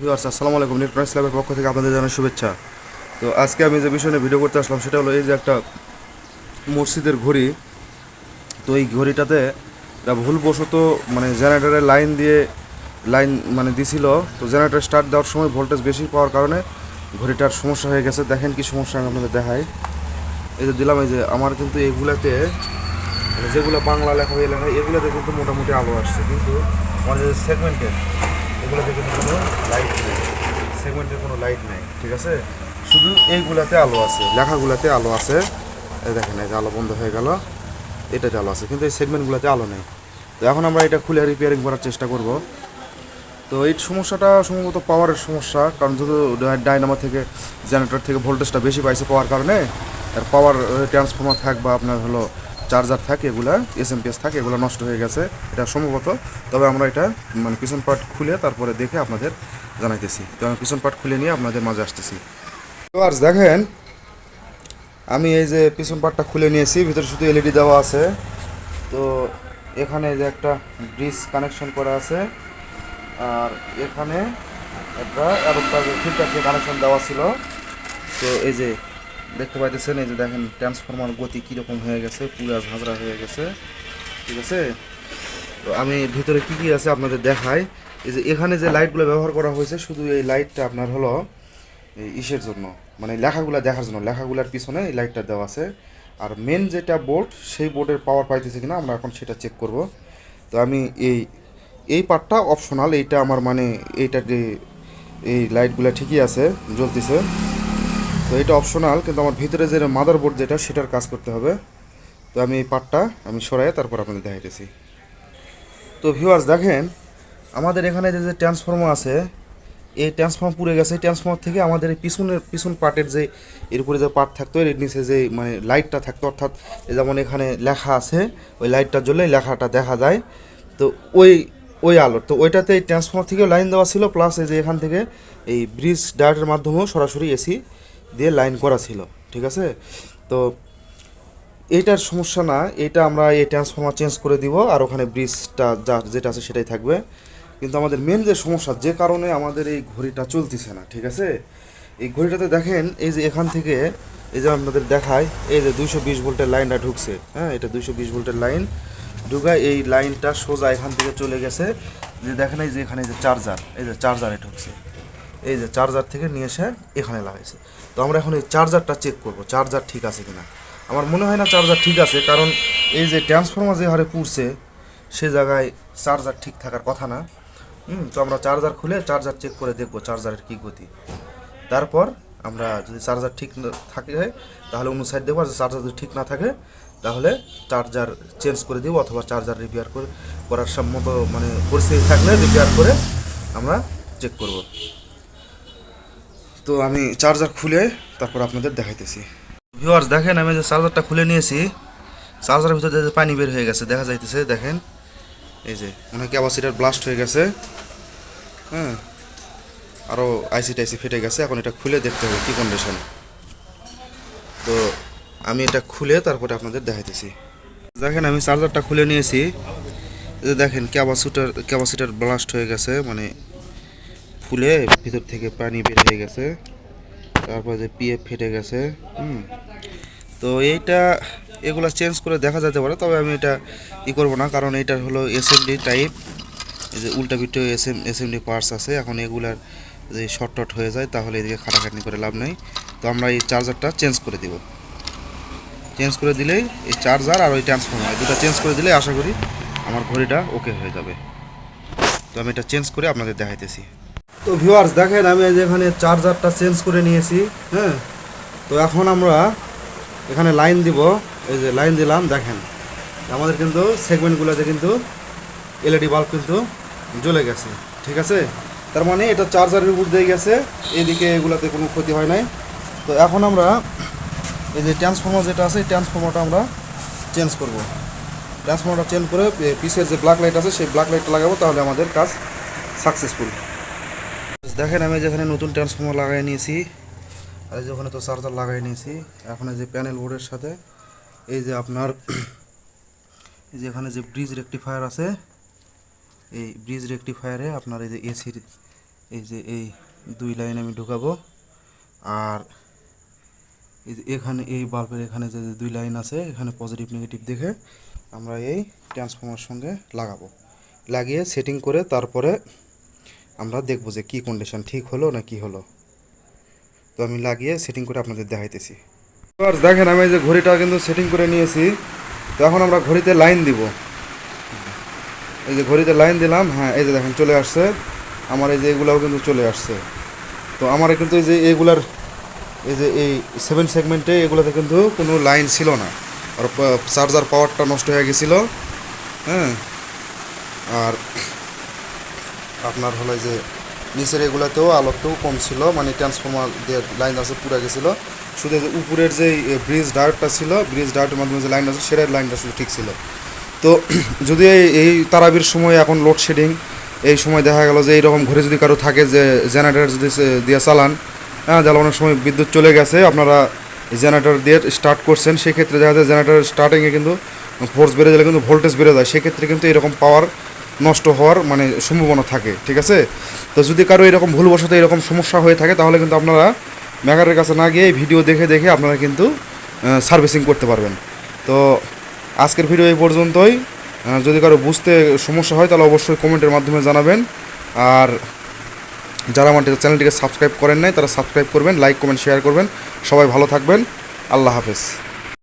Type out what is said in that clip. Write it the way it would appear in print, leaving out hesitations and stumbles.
Viewers আসসালামু আলাইকুম। Net price ল্যাবের পক্ষ থেকে আপনাদের জানাই শুভেচ্ছা। তো আজকে আমি যে বিষয় নিয়ে ভিডিও করতে আসলাম সেটা হলো এই যে একটা মসজিদের ঘড়ি। তো এই ঘড়িটাতে একটা ভুলবশত মানে জেনারেটরের লাইন মানে দিছিল। তো জেনারেটর স্টার্ট দেওয়ার সময় ভোল্টেজ বেশি পাওয়ার কারণে ঘড়িটার সমস্যা হয়ে গেছে। দেখেন কি সমস্যা আমি আপনাদের দেখাই। এই যে দিলাম, এই যে আমার কিন্তু এগুলাতে মানে যেগুলো বাংলা লেখা হয়ে লেখা এগুলোতে কিন্তু মোটামুটি আলো আসছে, কিন্তু আমার যে সেগমেন্টের এগুলোতে কিন্তু কোনো লাইট নেই, সেগমেন্টের কোনো লাইট নেই। ঠিক আছে, শুধু এইগুলাতে আলো আছে, লেখাগুলাতে আলো আছে। এই দেখেন, এই যে আলো বন্ধ হয়ে গেল, এটাতে আলো আছে, কিন্তু এই সেগমেন্টগুলোতে আলো নেই। তো এখন আমরা এটা খুলে রিপেয়ারিং করার চেষ্টা করব। তো এই সমস্যাটা সম্ভবত পাওয়ারের সমস্যা, কারণ যেহেতু ডায়নামো থেকে জেনারেটর থেকে ভোল্টেজটা বেশি পাইছে পাওয়ার কারণে আর পাওয়ার ট্রান্সফর্মার থাক বা আপনার হলো চার্জার থাকে, এগুলা এসএমপিএস থাকে, এগুলো নষ্ট হয়ে গেছে এটা সম্ভবত। তবে আমরা এটা মানে পিছন পার্ট খুলে তারপরে দেখে আপনাদের জানাইতেছি। তো আমি পিছন পার্ট খুলে নিয়ে আপনাদের মাঝে আসতেছি। তো আর দেখেন, আমি এই যে পিছন পার্টটা খুলে নিয়েছি, ভিতরে শুধু এলইডি দেওয়া আছে। তো এখানে যে একটা ব্রিজ কানেকশন করা আছে, আর এখানে একটা অ্যাডাপ্টার ফিল্টার দিয়ে কানেকশন দেওয়া ছিল। তো এই যে দেখতে পাইতেছেন, এই যে দেখেন ট্রান্সফরমার গতি কীরকম হয়ে গেছে, পুরো ঝাঁঝরা হয়ে গেছে। ঠিক আছে, তো আমি ভিতরে কী কী আছে আপনাদের দেখাই। এই যে এখানে যে লাইটগুলো ব্যবহার করা হয়েছে, শুধু এই লাইটটা আপনার হলো এই ইসের জন্য, মানে লেখাগুলো দেখার জন্য, লেখাগুলোর পিছনে এই লাইটটা দেওয়া আছে। আর মেন যেটা বোর্ড, সেই বোর্ডের পাওয়ার পাইতেছে কিনা আমরা এখন সেটা চেক করব। তো আমি এই পার্টটা অপশনাল, এইটা আমার মানে এইটা যে এই লাইটগুলো ঠিকই আছে, জ্বলতেছে। তো এটা অপশনাল, কিন্তু আমার ভিতরে যে মাদারবোর্ড যেটা, সেটার কাজ করতে হবে। তো আমি এই পার্টটা আমি সরাই তারপর আপনাদের দেখাইতেছি। তো ভিউয়ার্স দেখেন, আমাদের এখানে যে ট্রান্সফর্মার আছে, এই ট্রান্সফর্মার পুড়ে গেছে। এই ট্রান্সফর্মার থেকে আমাদের এই পিছন পার্টের যে এর উপরে যে পার্ট থাকতো, এর নিচে যে মানে লাইটটা থাকতো, অর্থাৎ যেমন এখানে লেখা আছে, ওই লাইটটা জ্বললে লেখাটা দেখা যায়। তো ওই ওই আলো, তো ওইটাতে এই ট্রান্সফর্মার থেকেও লাইন দেওয়া ছিল, প্লাস এই যে এখান থেকে এই ব্রিজ ডায়োডের মাধ্যমেও সরাসরি এসি দিয়ে লাইন করা ছিল। ঠিক আছে, তো এইটার সমস্যা না, এটা আমরা এই ট্রান্সফর্মার চেঞ্জ করে দিব, আর ওখানে ব্রিজটা যেটা আছে সেটাই থাকবে। কিন্তু আমাদের মেন যে সমস্যা, যে কারণে আমাদের এই ঘড়িটা চলতেছে না, ঠিক আছে, এই ঘড়িটাতে দেখেন, এই যে এখান থেকে এই যে আপনাদের দেখায়, এই যে 220 ভোল্টের লাইনটা ঢুকছে। হ্যাঁ, এটা 220 ভোল্টের লাইন ঢুকায়, এই লাইনটা সোজা এখান থেকে চলে গেছে। যে দেখেন, এই যে এখানে যে চার্জার, এই যে চার্জারে ঢুকছে, এই যে চার্জার থেকে নিয়ে এসে এখানে লাগাইছে। তো আমরা এখন এই চার্জারটা চেক করব, চার্জার ঠিক আছে কিনা। আমার মনে হয় না চার্জার ঠিক আছে, কারণ এই যে ট্রান্সফর্মার যে হারে পুড়ছে, সে জায়গায় চার্জার ঠিক থাকার কথা না। তো আমরা চার্জার খুলে চার্জার চেক করে দেখব চার্জারের কী গতি। তারপর আমরা যদি চার্জার ঠিক থাকে তাহলে অন্য সাইড দেবো, আর চার্জার যদি ঠিক না থাকে তাহলে চার্জার চেঞ্জ করে দেবো, অথবা চার্জার রিপেয়ার করার মতো মানে পরিস্থিতি থাকলে রিপেয়ার করে আমরা চেক করব। তো আমি চার্জার খুলে তারপর আপনাদের দেখাইতেছি। ভিউয়ার্স দেখেন, আমি যে চার্জারটা খুলে নিয়েছি, চার্জারের ভিতরে যে পানি বের হয়ে গেছে দেখা যাইতেছে। দেখেন, এই যে মনে হয় ক্যাপাসিটার ব্লাস্ট হয়ে গেছে। হ্যাঁ, আরও আইসি টাইসি ফেটে গেছে। এখন এটা খুলে দেখতে হবে কী কন্ডিশন। তো আমি এটা খুলে তারপরে আপনাদের দেখাইতেছি। দেখেন, আমি চার্জারটা খুলে নিয়েছি। এই যে দেখেন, ক্যাপাসিটার ব্লাস্ট হয়ে গেছে, মানে ফুলে ভিতর থেকে পানি বের হয়ে গেছে। তারপর যে পিএফ ফেটে গেছে। তো এগুলো চেঞ্জ করে দেখা যেতে পারে, তবে আমি এটা করবো না, কারণ এটা হলো এসএমডি টাইপ। এই যে উল্টা পিঠে এসএমডি পার্টস আছে। এখন এগুলার যদি শর্ট হয়ে যায় তাহলে এদিকে খাটাখাটনি করে লাভ নেই। তো আমরা এই চার্জারটা চেঞ্জ করে দিব। চেঞ্জ করে দিলেই এই চার্জার আর ওই ট্রান্সফর্মার দুটো চেঞ্জ করে দিলেই আশা করি আমার ঘড়িটা ওকে হয়ে যাবে। তো আমি এটা চেঞ্জ করে আপনাদের দেখাইতেছি। তো ভিউয়ার্স দেখেন, আমি এখানে চার্জারটা চেঞ্জ করে নিয়েছি। হ্যাঁ, তো এখন আমরা এখানে লাইন দিব। এই যে লাইন দিলাম, দেখেন আমাদের কিন্তু সেগমেন্টগুলোতে কিন্তু এলইডি বাল্ব কিন্তু জ্বলে গেছে। ঠিক আছে, তার মানে এটা চার্জারের উপর দিয়ে গেছে, এদিকে এগুলাতে কোনো ক্ষতি হয় নাই। তো এখন আমরা এই যে ট্রান্সফর্মার যেটা আছে, এই ট্রান্সফর্মারটা আমরা চেঞ্জ করব। ট্রান্সফর্মারটা চেঞ্জ করে পিসের যে ব্ল্যাক লাইট আছে সেই ব্ল্যাক লাইটটা লাগাবো, তাহলে আমাদের কাজ সাকসেসফুল। দেখেন, আমি যেখানে নতুন ট্রান্সফর্মার লাগাই নিয়েছি, আর এই যে ওখানে তো চার্জার লাগাই নিয়েছি। এখন এই যে প্যানেল বোর্ডের সাথে এই যে আপনার এই যে এখানে যে ব্রিজ রেকটিফায়ার আছে, এই ব্রিজ রেকটিফায়ারে আপনার এই যে এই যে এই 2 লাইন আমি ঢুকাবো, আর এই যে এখানে এই বাল্বের এখানে যে 2 লাইন আছে এখানে পজিটিভ নেগেটিভ দেখে আমরা এই ট্রান্সফর্মার সঙ্গে লাগাবো। লাগিয়ে সেটিং করে তারপরে আমরা দেখব যে কি কন্ডিশন ঠিক হলো না কি হলো। তো আমি লাগিয়ে সেটিং করে আপনাদের দেখাইতেছি। এবার দেখেন আমি এই যে ঘড়িটা কিন্তু সেটিং করে নিয়েছি। তো এখন আমরা ঘড়িতে লাইন দিব। এই যে ঘড়িতে লাইন দিলাম, হ্যাঁ এই যে দেখেন চলে আসছে আমার, এই যে এগুলাও কিন্তু চলে আসছে। তো আমার কিন্তু এই যে এইগুলার এই যে এই 7 সেগমেন্টে এগুলোতে কিন্তু কোনো লাইন ছিল না, আর চার্জার পাওয়ারটা নষ্ট হয়ে গেছিলো। হ্যাঁ, আর আপনার হলো যে নিচের এগুলোতেও আলোকটাও কম ছিল, মানে ট্রান্সফর্মার দিয়ে লাইন আছে পুরো গেছিলো। শুধু যে উপরের যে ব্রিজ ডায়োডটা ছিল, ব্রিজ ডায়োডের মাধ্যমে যে লাইন আছে সেটার লাইনটা শুধু ঠিক ছিল। তো যদি এই তারাবির সময় এখন লোডশেডিং, এই সময় দেখা গেল যে এইরকম ঘরে যদি কারো থাকে যে জেনারেটর যদি দিয়ে চালান, হ্যাঁ যারা অনেক সময় বিদ্যুৎ চলে গেছে আপনারা জেনারেটর দিয়ে স্টার্ট করছেন, সেক্ষেত্রে দেখা যায় জেনারেটর স্টার্টিংয়ে কিন্তু ফোর্স বেড়ে গেলে কিন্তু ভোল্টেজ বেড়ে যায়, সেক্ষেত্রে কিন্তু এরকম পাওয়ার নষ্ট হওয়ার মানে সম্ভাবনা থাকে। ঠিক আছে, তো যদি কারো এরকম ভুলবশত এরকম সমস্যা হয়ে থাকে তাহলে কিন্তু আপনারা মেকারের কাছে না গিয়ে এই ভিডিও দেখে দেখে আপনারা কিন্তু সার্ভিসিং করতে পারবেন। তো আজকের ভিডিও এই পর্যন্তই। যদি কারো বুঝতে সমস্যা হয় তাহলে অবশ্যই কমেন্টের মাধ্যমে জানাবেন। আর যারা আমার চ্যানেলটিকে সাবস্ক্রাইব করেন নাই তারা সাবস্ক্রাইব করবেন, লাইক কমেন্ট শেয়ার করবেন। সবাই ভালো থাকবেন, আল্লাহ হাফেজ।